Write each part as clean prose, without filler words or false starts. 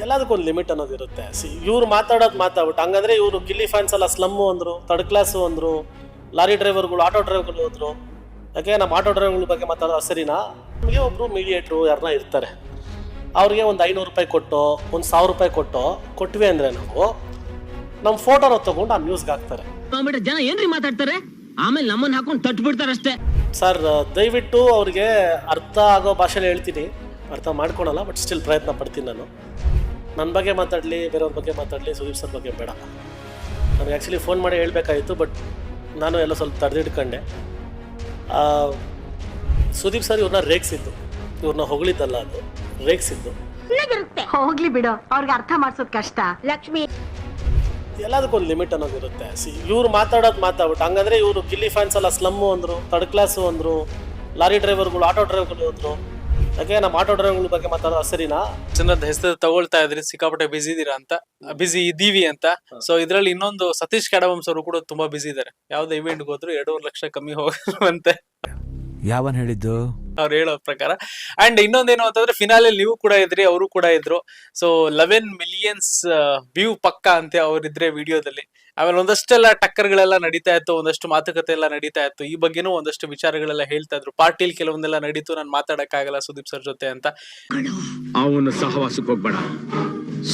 ಎಲ್ಲದಕ್ಕೊಂದು limit ಅನ್ನೋದು ಇರುತ್ತೆ. ಇವ್ರು ಮಾತಾಡ್ಬಿಟ್ಟು ಹಂಗಂದ್ರೆ ಇವರು ಗಿಲ್ಲಿ ಫ್ಯಾನ್ಸ್ ಎಲ್ಲ ಸ್ಲಮ್ಮು ಅಂದ್ರು, ಥರ್ಡ್ ಕ್ಲಾಸು ಅಂದ್ರು, ಲಾರಿ ಡ್ರೈವರ್ಗಳು, ಆಟೋ ಡ್ರೈವರ್ಗಳು ಹೋದ್ರು. ಯಾಕೆ ನಮ್ಮ ಆಟೋ ಡ್ರೈವರ್ಗಳ ಬಗ್ಗೆ ಮಾತಾಡೋ ಸರಿನಾ? ನಮಗೆ ಒಬ್ರು ಮೀಡಿಯೇಟ್ರು ಯಾರನ್ನ ಇರ್ತಾರೆ, ಅವ್ರಿಗೆ ಒಂದು 500 ರೂಪಾಯಿ ಕೊಟ್ಟು, ಒಂದು 1000 ರೂಪಾಯಿ ಕೊಟ್ವಿ ಅಂದರೆ ನಾವು ನಮ್ಮ ಫೋಟೋನ ತಗೊಂಡು ಆ ನ್ಯೂಸ್ಗೆ ಹಾಕ್ತಾರೆ. ಜನ ಏನ್ರಿ ಮಾತಾಡ್ತಾರೆ, ಆಮೇಲೆ ನಮ್ಮನ್ನ ಹಾಕೊಂಡು ತಟ್ಟು ಬಿಡ್ತಾರೆ ಅಷ್ಟೇ. ಸರ್ ದಯವಿಟ್ಟು ಅವ್ರಿಗೆ ಅರ್ಥ ಆಗೋ ಭಾಷೆಲಿ ಹೇಳ್ತೀನಿ, ಅರ್ಥ ಮಾಡ್ಕೊಳಲ್ಲ, ಬಟ್ ಸ್ಟಿಲ್ ಪ್ರಯತ್ನ ಪಡ್ತೀನಿ. ನಾನು ನನ್ನ ಬಗ್ಗೆ ಮಾತಾಡಲಿ, ಬೇರೆಯವ್ರ ಬಗ್ಗೆ ಮಾತಾಡಲಿ, ಸುದೀಪ್ ಸರ್ ಬಗ್ಗೆ ಬೇಡ. ನನಗೆ ಆ್ಯಕ್ಚುಲಿ ಫೋನ್ ಮಾಡಿ ಹೇಳಬೇಕಾಯಿತು, ಬಟ್ ನಾನು ಎಲ್ಲ ಸ್ವಲ್ಪ ತಡೆದಿಟ್ಕೊಂಡೆ. ಸುದೀಪ್ ಸರ್ ಇವ್ರನ್ನ ರೇಗಿಸಿದ್ದು, ಇವ್ರನ್ನ ಹೊಗಳಿದ್ದಲ್ಲ, ಅದು ರೇಗಿಸಿದ್ದು. ಹೋಗ್ಲಿ ಬಿಡು, ಅವ್ರಿಗೆ ಅರ್ಥ ಮಾಡ್ಸೋದು ಕಷ್ಟ. ಲಕ್ಷ್ಮಿ, ಎಲ್ಲದಕ್ಕೊಂದು ಲಿಮಿಟ್ ಅನ್ನೋದು ಇರುತ್ತೆ. ಇವ್ರು ಮಾತಾಡ್ಬಿಟ್ಟು ಹಂಗಂದ್ರೆ ಇವರು ಗಿಲ್ಲಿ ಫ್ಯಾನ್ಸ್ ಎಲ್ಲ ಸ್ಲಮ್ಮು ಅಂದ್ರು, ಥರ್ಡ್ ಕ್ಲಾಸು ಅಂದ್ರು, ಲಾರಿ ಡ್ರೈವರ್ಗಳು, ಆಟೋ ಡ್ರೈವರ್ಗಳು ಹೋದ್ರು. ಯಾಕೆ ನಮ್ಮ ಆಟೋ ಡ್ರೈವರ್ಗಳ ಬಗ್ಗೆ ಮಾತಾಡೋ ಸರಿನಾ? ಜನದ ಹೆಸರು ತಗೊಳ್ತಾ ಇದ್ರಿ, ಸಿಕ್ಕಾಪಟ್ಟೆ ಬಿಸಿ ಇದೀರಾ ಅಂತ, ಬಿಸಿ ಇದೀವಿ ಅಂತ. ಸೊ ಇದ್ರಲ್ಲಿ ಇನ್ನೊಂದು ಸತೀಶ್ ಕ್ಯಾಡವಂಸ್ ಅವರು ಕೂಡ ತುಂಬಾ ಬಿಸಿ ಇದಾರೆ. ಯಾವ್ದು ಇವೆಂಟ್ಗೆ ಹೋದ್ರು 2.5 ಲಕ್ಷ ಕಮ್ಮಿ ಹೋಗುವಂತೆ ಯಾವನ್ ಹೇಳಿದ್ದು ಅವ್ರು ಹೇಳೋ ಪ್ರಕಾರ. ಅಂಡ್ ಇನ್ನೊಂದೇನು ಅಂತಂದ್ರೆ ಫಿನಾಲೆ ನೀವು ಕೂಡ ಇದ್ರಿ, ಅವರು ಕೂಡ ಇದ್ರು. ಸೊ 11 ಮಿಲಿಯನ್ಸ್ ವ್ಯೂ ಪಕ್ಕ ಅಂತೆ ಅವ್ರಿದ್ರೆ ವಿಡಿಯೋದಲ್ಲಿ. ಆಮೇಲೆ ಒಂದಷ್ಟೆಲ್ಲ ಟಕ್ಕರ್ಗಳೆಲ್ಲ ನಡೀತಾ ಇತ್ತು, ಒಂದಷ್ಟು ಮಾತುಕತೆ ಎಲ್ಲ ನಡೀತಾ ಇತ್ತು. ಈ ಬಗ್ಗೆನೂ ಒಂದಷ್ಟು ವಿಚಾರಗಳೆಲ್ಲ ಹೇಳ್ತಾ ಇದ್ರು. ಪಾರ್ಟಿಲ್ ಕೆಲವೊಂದೆಲ್ಲ ನಡೀತು, ನಾನು ಮಾತಾಡಕ್ಕಾಗಲ್ಲ ಸುದೀಪ್ ಸರ್ ಜೊತೆ ಅಂತ. ಅವನು ಸಹವಾಸಕ್ಕೆ ಹೋಗ್ಬೇಡ,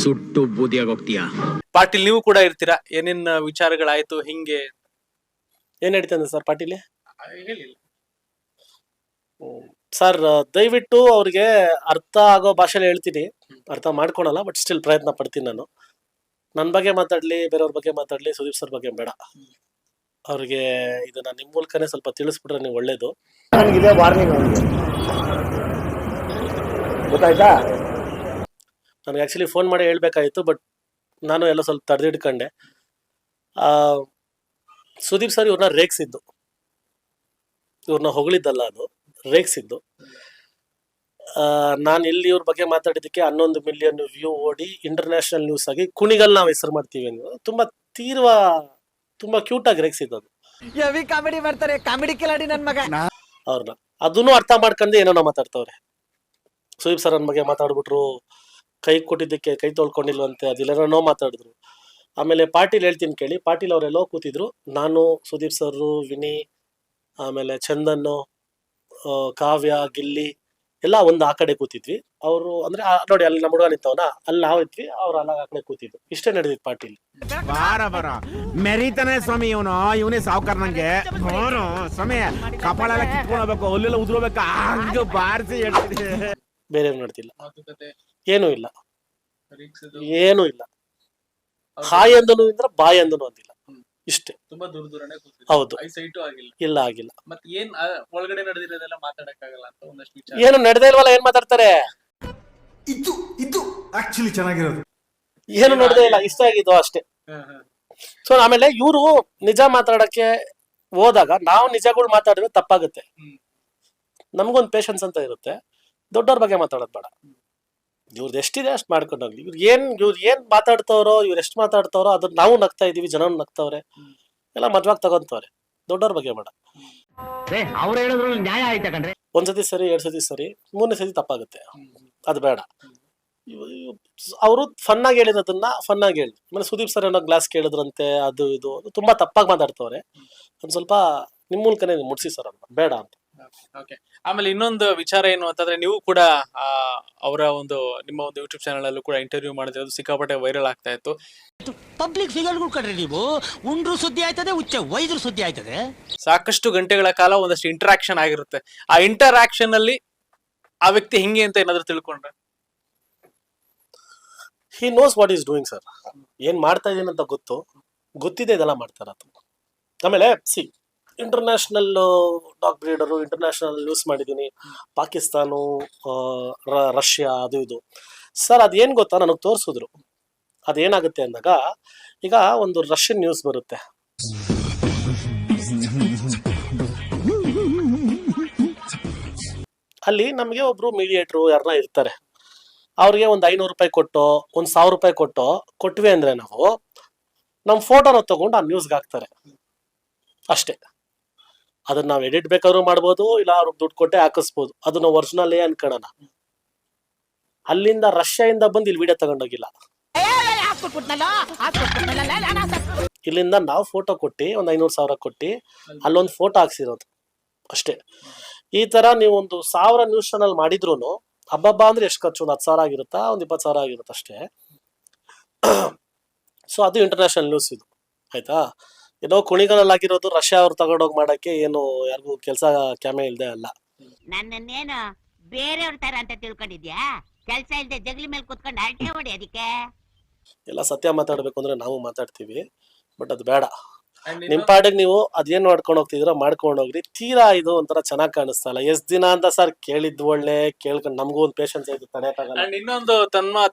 ಸುಟ್ಟು ಬೂದಿಯಾಗಿ ಹೋಗ್ತೀಯಾ. ಪಾಟೀಲ್ ನೀವು ಕೂಡ ಇರ್ತೀರಾ, ಏನೇನ್ ವಿಚಾರಗಳಾಯ್ತು, ಹಿಂಗೆ ಏನ್ ಹೇಳ್ತಾನೆ ಸರ್ ಪಾಟೀಲಿ? ಸರ್ ದಯವಿಟ್ಟು ಅವ್ರಿಗೆ ಅರ್ಥ ಆಗೋ ಭಾಷೆಲಿ ಹೇಳ್ತೀನಿ, ಅರ್ಥ ಮಾಡ್ಕೊಳಲ್ಲ, ಬಟ್ ಸ್ಟಿಲ್ ಪ್ರಯತ್ನ ಪಡ್ತೀನಿ. ನಾನು ನನ್ನ ಬಗ್ಗೆ ಮಾತಾಡ್ಲಿ, ಬೇರೆಯವ್ರ ಬಗ್ಗೆ ಮಾತಾಡ್ಲಿ, ಸುದೀಪ್ ಸರ್ ಬಗ್ಗೆ ಬೇಡ. ಅವ್ರಿಗೆ ಇದನ್ನ ನಿಮ್ಮ ಮೂಲಕನೇ ಸ್ವಲ್ಪ ತಿಳಿಸ್ಬಿಟ್ರೆ ನೀವು ಒಳ್ಳೇದು. ಗೊತ್ತಾಯ್ತಾ? ನನಗೆ ಆ್ಯಕ್ಚುಲಿ ಫೋನ್ ಮಾಡಿ ಹೇಳ್ಬೇಕಾಯಿತು, ಬಟ್ ನಾನು ಎಲ್ಲ ಸ್ವಲ್ಪ ತಡೆದಿಟ್ಕೊಂಡೆ. ಸುದೀಪ್ ಸರ್ ಇವ್ರನ್ನ ರೇಗಿಸಿದ್ದು, ಇವ್ರನ್ನ ಹೊಗಳಿದ್ದಲ್ಲ, ಅದು ರೇಗಿಸಿದ್ದು. ನಾನು ಇಲ್ಲಿ ಇವ್ರ ಬಗ್ಗೆ ಮಾತಾಡಿದ್ದಕ್ಕೆ 11 ಮಿಲಿಯನ್ ವ್ಯೂ ಓಡಿ ಇಂಟರ್ನ್ಯಾಷನಲ್ ನ್ಯೂಸ್ ಆಗಿ ಕುಣಿಗಲ್ ನಾವು ಹೆಸರು ಮಾಡ್ತೀವಿ ಅಂತ ತುಂಬಾ ಕ್ಯೂಟ್ ಆಗಿ ರೇಗಿಸಿದ್ದು. ಅದು ಕಾಮಿಡಿ ಮಾಡ್ತಾರೆ, ಕಾಮಿಡಿ ಕಿಲಾಡಿ ನನ್ ಮಗ. ಅವ್ರನ್ನ ಅದನ್ನು ಅರ್ಥ ಮಾಡ್ಕೊಂಡೆ ಏನೋ ಮಾತಾಡ್ತವ್ರೆ. ಸುದೀಪ್ ಸರ್ ನನ್ನ ಬಗ್ಗೆ ಮಾತಾಡ್ಬಿಟ್ರು, ಕೈ ಕೊಟ್ಟಿದ್ದಕ್ಕೆ ಕೈ ತೊಳ್ಕೊಂಡಿಲ್ವಂತೆ, ಅದೆಲ್ಲನೋ ಮಾತಾಡಿದ್ರು. ಆಮೇಲೆ ಪಾಟೀಲ್ ಹೇಳ್ತೀನಿ ಕೇಳಿ, ಪಾಟೀಲ್ ಅವರೆಲ್ಲೋ ಕೂತಿದ್ರು, ನಾನು, ಸುದೀಪ್ ಸರ್, ವಿನಿ, ಆಮೇಲೆ ಚಂದನ್ನು, ಕಾವ್ಯ, ಗಿಲ್ಲಿ ಎಲ್ಲ ಒಂದು ಆ ಕಡೆ ಕೂತಿದ್ವಿ. ಅವರು ಅಂದ್ರೆ ನೋಡಿ ಅಲ್ಲಿ ನಮ್ಮ ಹುಡುಗ ನಿಂತವನ, ಅಲ್ಲಿ ನಾವು ಇದ್ವಿ, ಅವ್ರು ಅಲ್ಲ ಆ ಕಡೆ ಕೂತಿದ್ರು. ಇಷ್ಟೇ ನಡೆದಿತ್ತು ಪಾಟೀಲ್. ಬಾರ ಮೆರಿತಾನೆ ಸ್ವಾಮಿ, ಇವನೇ ಸಾವುಕಾರ. ನಂಗೆ ಸಮಯ ಕಪಾಳ ಎಲ್ಲ ಕಿತ್ಕೊಂಡು ಹೋಗ್ಬೇಕು, ಅಲ್ಲೆಲ್ಲ ಉದ್ರೋಬೇಕು, ಹಂಗ ಬಾರಿಸಿ ಹೇಳ್ತಿದ್ದೆ. ಬೇರೆ ನಡೆದಿಲ್ಲ, ಏನೂ ಇಲ್ಲ, ಏನೂ ಇಲ್ಲ. ಹಾಯ್ ಅಂದನು ಇದ್ರೆ ಬಾಯ್ ಅಂದನು ಅಂದಿಲ್ಲ, ಇಷ್ಟೇ. ತುಂಬಾ ದೂರನೇ ಹೌದು, ಆಗಿಲ್ಲ, ಇಲ್ಲ ಆಗಿಲ್ಲ. ಮತ್ತೆ ಏನ್ ಒಳಗಡೆ ನಡೆದಿರೋದೆಲ್ಲ ಮಾತಾಡಕ್ಕಾಗಲ್ಲ ಅಂತ ಒಂದಷ್ಟು ವಿಚಾರ. ಏನು ನಡೆದೇ ಇಲ್ವಲ್ಲ, ಏನ್ ಮಾತಾಡ್ತಾರೆ? ಇದು ಆಕ್ಚುಲಿ ಚೆನ್ನಾಗಿರೋದು. ಏನು ನಡೆದೇ ಇಲ್ಲ, ಇಷ್ಟ ಆಗಿದ್ದು ಅಷ್ಟೇ. ಸೊ ಆಮೇಲೆ ಇವರು ನಿಜ ಮಾತಾಡಕ್ಕೆ ಹೋದಾಗ ನಾವು ನಿಜಗಳು ಮಾತಾಡಿದ್ರೆ ತಪ್ಪಾಗುತ್ತೆ. ನಮ್ಗೊಂದು ಪೇಷನ್ಸ್ ಅಂತ ಇರುತ್ತೆ. ದೊಡ್ಡವ್ರ ಬಗ್ಗೆ ಮಾತಾಡೋದು ಬೇಡ. ಇವ್ರದ್ದು ಎಷ್ಟಿದೆ ಅಷ್ಟು ಮಾಡ್ಕೊಂಡೋಗ್ಲಿ. ಇವ್ರು ಏನ್ ಮಾತಾಡ್ತವ್ರೋ, ಇವ್ರು ಎಷ್ಟು ಮಾತಾಡ್ತವ್ರೋ ಅದನ್ನ ನಾವು ನಗ್ತಾ ಇದೀವಿ, ಜನ ನಗ್ತವ್ರೆ, ಎಲ್ಲ ಮದ್ವಾಗ ತಗೊಂತವ್ರೆ. ದೊಡ್ಡವ್ರ ಬಗ್ಗೆ ಬೇಡ. ಅವ್ರು ಹೇಳಿದ್ರು ನ್ಯಾಯ ಆಯ್ತಾ ಕಣ್ರಿ? ಒಂದ್ಸತಿ ಸರಿ, 2 ಸತಿ ಸರಿ, 3ನೇ ಸತಿ ತಪ್ಪಾಗುತ್ತೆ, ಅದು ಬೇಡ. ಅವರು ಫನ್ನಾಗಿ ಹೇಳಿರೋದನ್ನ ಫನ್ನಾಗಿ ಹೇಳಿ. ಆಮೇಲೆ ಸುದೀಪ್ ಸರ್ ಏನೋ ಗ್ಲಾಸ್ ಕೇಳಿದ್ರಂತೆ, ಅದು ಇದು ತುಂಬಾ ತಪ್ಪಾಗಿ ಮಾತಾಡ್ತವ್ರೆ. ಒಂದ್ ಸ್ವಲ್ಪ ನಿಮ್ ಮೂಲಕನೇ ಮುಡ್ಸಿ ಸರ್ ಅಂತ ಬೇಡ ಅಂತ. ಆಮೇಲೆ ಇನ್ನೊಂದು ವಿಚಾರ ಏನು ಅಂತಂದ್ರೆ, ನೀವು ಕೂಡ ಅವರ ನಿಮ್ಮ ಒಂದು ಯೂಟ್ಯೂಬ್ ಚಾನಲ್ ಅಲ್ಲೂ ಕೂಡ ಇಂಟರ್ವ್ಯೂ ಮಾಡಿದ್ರೆ ಅದು ಸಿಕ್ಕಾಪಟ್ಟೆ ವೈರಲ್ ಆಗ್ತಾ ಇತ್ತು. ಪಬ್ಲಿಕ್ ಫಿಗರ್ಗಳು ಕಡ್ರಿ ನೀವು. ಉಂಡ್ರು ಸುದ್ದಿ ಆಯ್ತದೆ, ಉಚ್ಚ ವೈದ್ರು ಸುದ್ದಿ ಆಯ್ತದೆ. ಸಾಕಷ್ಟು ಗಂಟೆಗಳ ಕಾಲ ಒಂದಷ್ಟು ಇಂಟರಾಕ್ಷನ್ ಆಗಿರುತ್ತೆ. ಆ ಇಂಟರಾಕ್ಷನ್ ಅಲ್ಲಿ ಆ ವ್ಯಕ್ತಿ ಹಿಂಗೆ ಅಂತ ಏನಾದ್ರು ತಿಳ್ಕೊಂಡ್ರೆ? He knows what is doing sir. ಏನ್ ಮಾಡ್ತಾ ಇದೀನಿ ಅಂತ ಗೊತ್ತಿದೆ, ಇದೆಲ್ಲ ಮಾಡ್ತಾರ. ಆಮೇಲೆ international dog breeder, international news ಮಾಡಿದ್ದೀನಿ, ಪಾಕಿಸ್ತಾನ, ರಷ್ಯಾ, ಅದು ಇದು. ಸರ್ ಅದೇನ್ ಗೊತ್ತಾ, ನನಗೆ ತೋರಿಸಿದ್ರು. ಅದೇನಾಗುತ್ತೆ ಅಂದಾಗ, ಈಗ ಒಂದು ರಷ್ಯನ್ ನ್ಯೂಸ್ ಬರುತ್ತೆ, ಅಲ್ಲಿ ನಮಗೆ ಒಬ್ರು ಮೀಡಿಯೇಟ್ರು ಯಾರನ್ನ ಇರ್ತಾರೆ, ಅವ್ರಿಗೆ ಒಂದು 500 ರೂಪಾಯಿ ಕೊಟ್ಟು, ಒಂದು 1000 ರೂಪಾಯಿ ಕೊಟ್ವಿ ಅಂದ್ರೆ ನಾವು ನಮ್ಮ ಫೋಟೋನ ತಗೊಂಡು ಆ ನ್ಯೂಸ್ಗೆ ಹಾಕ್ತಾರೆ ಅಷ್ಟೇ. ಅದನ್ನ ನಾವು ಎಡಿಟ್ ಬೇಕಾದ್ರೂ ಮಾಡ್ಬೋದು, ಇಲ್ಲ ಅವ್ರಿಗೆ ದುಡ್ಡು ಕೊಟ್ಟೆ ಹಾಕಿಸ್ಬೋದು. ಅದನ್ನ ಒರಿಜಿನಲ್ ಅನ್ಕೊಳ್ಳೋಣ. ಅಲ್ಲಿಂದ ರಷ್ಯಾದಿಂದ ಬಂದು ಇಲ್ಲಿ ವಿಡಿಯೋ ತಗೊಂಡೋಗಿಲ್ಲ. ಇಲ್ಲಿಂದ ನಾವು ಫೋಟೋ ಕೊಟ್ಟು ಒಂದು 500,000 ಕೊಟ್ಟು ಅಲ್ಲೊಂದು ಫೋಟೋ ಹಾಕ್ಸಿರೋದು ಅಷ್ಟೇ. ಈ ತರ ನೀವು ಒಂದು 1000 ನ್ಯೂಸ್ ಚಾನಲ್ ಮಾಡಿದ್ರು ಹಬ್ಬ ಅಂದ್ರೆ ಎಷ್ಟು ಖರ್ಚು? ಒಂದು 10,000 ಆಗಿರುತ್ತಾ, ಒಂದು 20,000 ಆಗಿರುತ್ತೆ ಅಷ್ಟೇ. ಸೊ ಅದು ಇಂಟರ್ನ್ಯಾಷನಲ್ ನ್ಯೂಸ್ ಇದು, ಆಯ್ತಾ? ಏನೋ ಕುಣಿಗಲಲ್ಲಾಗಿರೋದು ರಷ್ಯಾ ಅವ್ರು ತಗೊಂಡೋಗಿ ಮಾಡಕ್ಕೆ ಏನು ಯಾರಿಗೂ ಕೆಲಸ ಕ್ಯಾಮೆ ಇಲ್ದೆ ಅಲ್ಲ. ನನ್ನನ್ನೇನು ಬೇರೆಯವ್ರ ತರ ಅಂತ ತಿಳ್ಕೊಂಡಿದ್ಯಾ? ಕೆಲ್ಸ ಇಲ್ದೆ ಜಗಲಿ ಮೇಲೆ ಕುತ್ಕೊಂಡು ಹರಟೆ ಹೊಡಿ ಅದಕ್ಕೆ. ಎಲ್ಲ ಸತ್ಯ ಮಾತಾಡ್ಬೇಕು ಅಂದ್ರೆ ನಾವು ಮಾತಾಡ್ತೀವಿ, ಬಟ್ ಅದು ಬೇಡ. ನಿಮ್ ಪಾಡಿಗೆ ನೀವು ಅದೇನ್ ಮಾಡ್ಕೊಂಡು ಹೋಗ್ತಿದ್ರ ಮಾಡ್ಕೊಂಡು ಹೋಗ್ರಿ. ತೀರಾ ಇದು ಒಂಥರ ಚೆನ್ನಾಗ್ ಕಾಣಿಸ್ತಾ ಇಲ್ಲ. ಎಷ್ಟ್ ದಿನ ಅಂತ ಸರ್ ಕೇಳಿದ್ ಒಳ್ಳೆ ಕೇಳ್ಕೊಂಡು ನಮಗೂ ಒಂದು ಪೇಷನ್ಸ್ ಐತೆ ತಡೆಯಕ್ಕಾಗಲ್ಲ. ಅಂಡ್ ಇನ್ನೊಂದು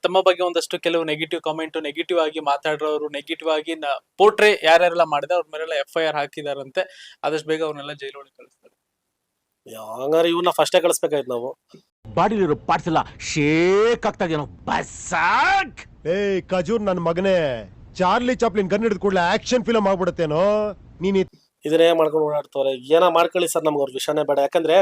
ತಮ್ಮ ಬಗ್ಗೆ ಒಂದಷ್ಟು ಕೆಲವು ನೆಗೆಟಿವ್ ಆಗಿ ಮಾತಾಡೋರು, ನೆಗೆಟಿವ್ ಆಗಿ ಪೋಟ್ರೆ ಯಾರ್ಯಾರೆಲ್ಲ ಮಾಡಿದೆ ಅವ್ರ ಮೇಲೆಲ್ಲ FIR ಹಾಕಿದಾರಂತೆ. ಆದಷ್ಟು ಬೇಗ ಅವ್ರನ್ನೆಲ್ಲ ಜೈಲೊಳಗೆ ಕಳಿಸ್ತಾರೆ. ಹಂಗಾರೆ ಇವ್ರನ್ನ ಫಸ್ಟೇ ಕಳಿಸ್ಬೇಕಾಯ್ತು ನಾವು. ಬಾಡಿಲಿರೋ ಪಾರ್ಟ್ಸ್ ಎಲ್ಲ ಶೇಕ್ ಆಗ್ತಾಗೇನೋ ಬಸಾಕ್. ಏಯ್ ಖಜೂರ್ ನನ್ ಮಗನೇ, ಚಾರ್ಲಿ ಚಾಪ್ಲಿನ್ ಗನ್ ಹಿಡಿದ ಕೂಡಲೇ ಆಕ್ಷನ್ ಫಿಲಮ್ ಆಗ್ಬಿಡುತ್ತೇನೋ ನೀನ್. ಇದನ್ನೇ ಮಾಡ್ಕೊಂಡು ಓಡಾಡ್ತವ್ರೆ. ಏನೋ ಮಾಡ್ಕೊಳ್ಳಿ ಸರ್, ನಮ್ಗೆ ಅವ್ರ ವಿಷಯನೇ ಬೇಡ. ಯಾಕಂದ್ರೆ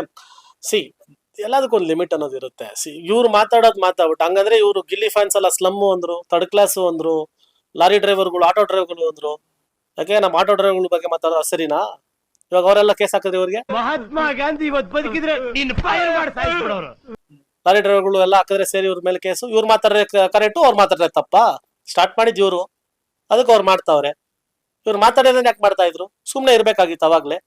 ಎಲ್ಲದಕ್ಕೊಂದು ಲಿಮಿಟ್ ಅನ್ನೋದು ಇರುತ್ತೆ. ಇವ್ರು ಮಾತಾಡ್ಬಿಟ್ಟು ಹಂಗಂದ್ರೆ ಇವ್ರು ಗಿಲ್ಲಿ ಫ್ಯಾನ್ಸ್ ಎಲ್ಲ ಸ್ಲಮ್ಮು ಅಂದ್ರು, ಥರ್ಡ್ ಕ್ಲಾಸು ಅಂದ್ರು, ಲಾರಿ ಡ್ರೈವರ್ಗಳು, ಆಟೋ ಡ್ರೈವರ್ಗಳು ಅಂದ್ರು. ಯಾಕೆ ನಮ್ಮ ಆಟೋ ಡ್ರೈವರ್ಗಳ ಬಗ್ಗೆ ಮಾತಾಡೋದು ಸರಿನಾ? ಇವಾಗ ಅವರೆಲ್ಲ ಕೇಸ್ ಹಾಕಿದ್ರೆ ಇವ್ರಿಗೆ. ಮಹಾತ್ಮ ಗಾಂಧಿ ಇವತ್ತು ಬದುಕಿದ್ರೆ ಲಾರಿ ಡ್ರೈವರ್ಗಳು ಎಲ್ಲ ಹಾಕಿದ್ರೆ ಸೇರಿ ಇವ್ರ ಮೇಲೆ ಕೇಸು. ಇವ್ರು ಮಾತಾಡ್ರೆ ಕರೆಕ್ಟು, ಅವ್ರು ಮಾತಾಡ್ರೆ ತಪ್ಪ. ಸ್ಟಾರ್ಟ್ ಮಾಡಿದ್ ಇವ್ರು, ಅದಕ್ಕೆ ಅವ್ರು ಮಾಡ್ತಾವ್ರೆ. ಇವ್ರು ಮಾತಾಡೋದನ್ನ ಯಾಕೆ ಮಾಡ್ತಾ ಇದ್ರು? ಸುಮ್ನೆ ಇರ್ಬೇಕಾಗಿತ್ತು ಅವಾಗ್ಲೇ.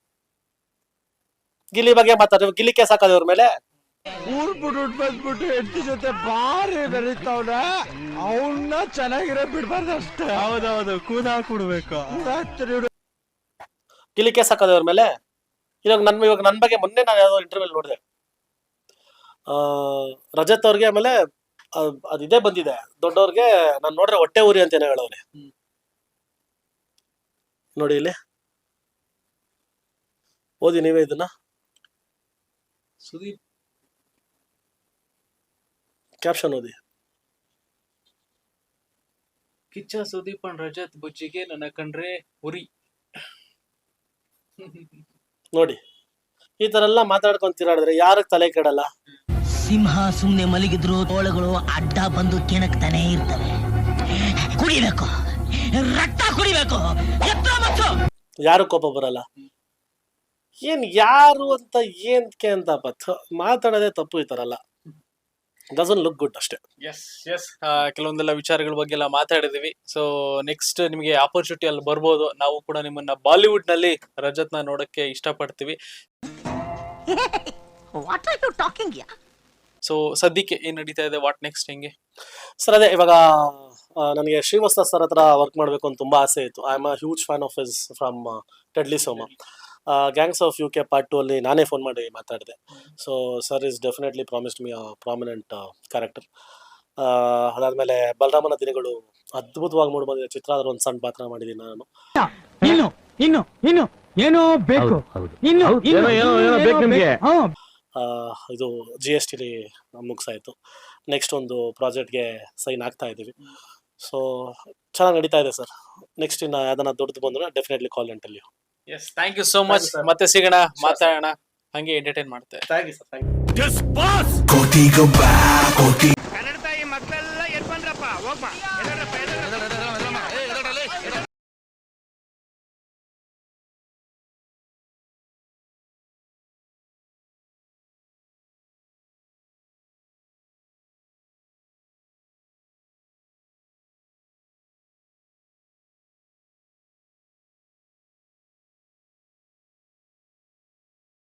ಗಿಲ್ಲಿ ಬಗ್ಗೆ ಮಾತಾಡ್ರೆ ಗಿಲ್ಲಿ ಕೇಸ್ ಹಾಕೋದು ಇವ್ರ ಮೇಲೆ. ಊರ್ ಬಂದ್ಬಿಟ್ಟು ಹೆಂಡತಿ ಜೊತೆ ಬಾರಿ ಬೆರೀತಾವ್ನ, ಅವನ್ನ ಚೆನ್ನಾಗಿರೋ ಬಿಡ್ಬಾರ್ದು ಅಷ್ಟೇ. ಹೌದೌದು, ಕೂದಾ ಕೊಡ್ಬೇಕು. ಗಿಲ್ಲಿ ಕೇಸ್ ಹಾಕೋದು ಇವ್ರ ಮೇಲೆ. ಇವಾಗ ನನ್ ಬಗ್ಗೆ ಮೊನ್ನೆ ನಾನು ಯಾವ್ದೋ ಇಂಟರ್ವ್ಯೂ ನೋಡಿದೆ, ರಜತ್ ಅವ್ರಿಗೆ. ಆಮೇಲೆ ಅದಿದೆ ಬಂದಿದೆ ದೊಡ್ಡವ್ರಿಗೆ, ನಾನ್ ನೋಡ್ರೆ ಹೊಟ್ಟೆ ಊರಿ ಅಂತೇನೆ ಹೇಳವ್ರೆ. ನೋಡಿ ಇಲ್ಲಿ ಓದಿ ನೀವೇ ಇದನ್ನ. ಸುದೀಪ್ ಕ್ಯಾಪ್ಷನ್ ಓದಿ. ಕಿಚ್ಚ ಸುದೀಪ್ ಅಂಡ್ ರಜತ್ ಬುಜ್ಜಿಗೆ ನನ್ನ ಕಂಡ್ರೆ ಉರಿ. ನೋಡಿ, ಈ ತರ ಎಲ್ಲ ಮಾತಾಡ್ಕೊಂಡ್ ತಿರಾಡಿದ್ರೆ ಯಾರಕ್ ತಲೆ ಕೆಡಲ್ಲ? ಸಿಂಹ ಸುಮ್ನೆ ಮಲಗಿದ್ರು ತೋಳಗಳು ಅಡ್ಡ ಬಂದು ಕೆಣಕ್ತಾನೆ ಇರ್ತವೆ. ಕುಡಿಬೇಕು, ರಕ್ತ ಕುಡಿಬೇಕು. ಯಾರು ಕೋಪ ಬರಲ್ಲ? ಏನ್ ಯಾರು ಅಂತ ಏನ್ಕೆ ಅಂತ ಮಾತಾಡೋದೇ ತಪ್ಪು. ಈ ತರ ಎಲ್ಲ ಡಸನ್ ಲುಕ್ ಗುಡ್ ಅಷ್ಟೇ. ಎಸ್ ಕೆಲವೊಂದೆಲ್ಲ ವಿಚಾರಗಳ ಬಗ್ಗೆ ಎಲ್ಲ ಮಾತಾಡಿದೀವಿ. ಸೊ ನೆಕ್ಸ್ಟ್ ನಿಮಗೆ ಆಪರ್ಚುನಿಟಿ ಅಲ್ಲಿ ಬರ್ಬೋದು. ನಾವು ಕೂಡ ನಿಮ್ಮನ್ನ ಬಾಲಿವುಡ್ ನಲ್ಲಿ ರಜತ್ನ ನೋಡಕ್ಕೆ ಇಷ್ಟಪಡ್ತೀವಿ. ಸೊ ಸದ್ಯಕ್ಕೆ ಏನ್ ನಡೀತಾ ಇದೆ, ವಾಟ್ ನೆಕ್ಸ್ಟ್ ಹೆಂಗೆ? ಸರ್ ಅದೇ ಇವಾಗ ನನಗೆ ಶ್ರೀವತ್ಸ ಸರ್ ಹತ್ರ ವರ್ಕ್ ಮಾಡಬೇಕು ಅಂತ ತುಂಬಾ ಆಸೆ ಇತ್ತು. I am a huge fan of his from deadly Soma. Gangs of UK part 2 ಅಲ್ಲಿ ನಾನೇ ಫೋನ್ ಮಾಡಿ ಮಾತಾಡಿದೆ. So sir is definitely promised me a prominent character. ಅದಾದ್ಮೇಲೆ ಬಲರಾಮನ ದಿನಗಳು ಅದ್ಭುತವಾಗಿ ಮೂಡಿ ಬಂದಿದೆ. ಚಿತ್ರ ಅದ್ರ ಒಂದು ಸಣ್ಣ ಪಾತ್ರ ಮಾಡಿದ್ದೀನಿ ನಾನು. ಏನೋ ಬೇಕು, ಇದು GST ಮುಗಿಸಾಯ್ತು. ನೆಕ್ಸ್ಟ್ ಒಂದು ಪ್ರಾಜೆಕ್ಟ್ಗೆ ಸೈನ್ ಆಗ್ತಾ ಇದ್ದೀವಿ. ಸೊ ಚೆನ್ನಾಗಿ ನಡೀತಾ ಇದೆ ಸರ್. ನೆಕ್ಸ್ಟ್ ಇನ್ನ ಯಾವ್ದನ್ನ ದೊಡ್ಡದು ಬಂದ್ರೆ definitely call and tell you. Yes, thank you so much. ಮತ್ತೆ ಸಿಗೋಣ, ಮಾತಾಡೋಣ, ಹಂಗೆ ಎಂಟರ್ಟೈನ್ ಮಾಡ್ತೇವೆ. Thank you sir, thank you. Kannada ತಾಯಿ ಮಕ್ಕಳೆಲ್ಲ ಎದ್ ಬಂದ್ರಪ್ಪ, ಹೋಗ್ಬಾ.